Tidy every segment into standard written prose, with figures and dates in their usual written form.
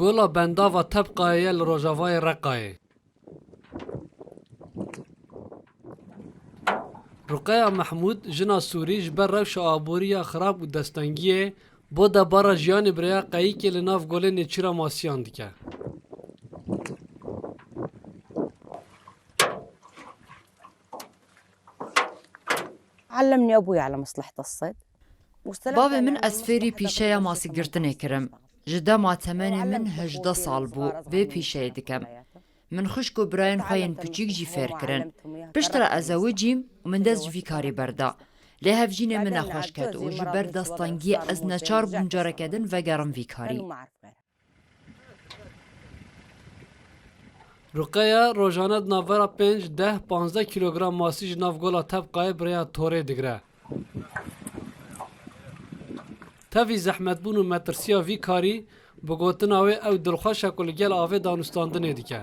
گولا بنداوا طبقه لروجاوای رقای رقیه محمود جنا سوری جبر روش آبوریا خراب و دستنگیه بو دا بارا جیان بریا قایی که لناف گوله نیچیرا ماسیان دیکه. علمني أبوي على مصلحة الصيد. بابا من أسفيري بيشايا ماسي گرتنه کرم. جدا ما تمني من 18 سال بو في بيشايا دكم. من خشكو براين خوين بچيك جي فير کرن. بشترا ازاوجيم ومن دست جي كاري بردا. لهف جيني من أخوش كد و جبر دستانگي از نچار بونجارا كدن و گرم في كاري. رقیه روزانه نافرا 5-10-15 کیلوگرم ماسی جناف گولا طبقه بریا توره دگره. تفی زحمت بون و مترسیا وی کاری بگوتن آوه او دلخواه کل گل آوه دانستاندنه دیگه.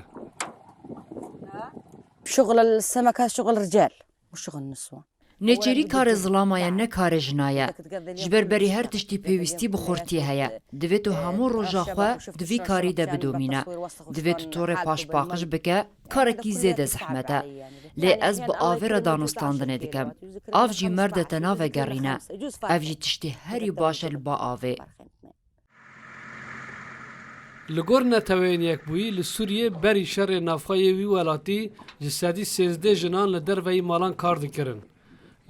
شغل السمك هذا شغل رجال مش شغل نسوان. نچری کار ظلامای نه کار جنایه. جبر بری هر تشتی پیوستی بخورتی هیا. دویتو همون روزا خوا دوی کاری ده بدومینه. دویتو طور پاش پاکش بکه کار کی زیاد زحمته. لی از با آویر دانستاندنه دکم. آف جی مرد تنها و گرینه. آف جی تشتی هری باشه با آوی. لگور نتوین یک بویی لسوریه بری شر نافخای وی ولاتی جسدی 13 جنان لدر وی مالان کار دکرن.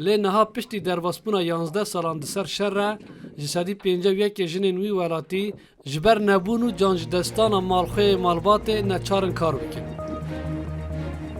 لی نها پشتی درباسپونا 11 سالان دسر شر جسدی 51 جنین وی ولاتی جبر نبونو جانج دستان مالخوی مالبات نچارن کار بکن.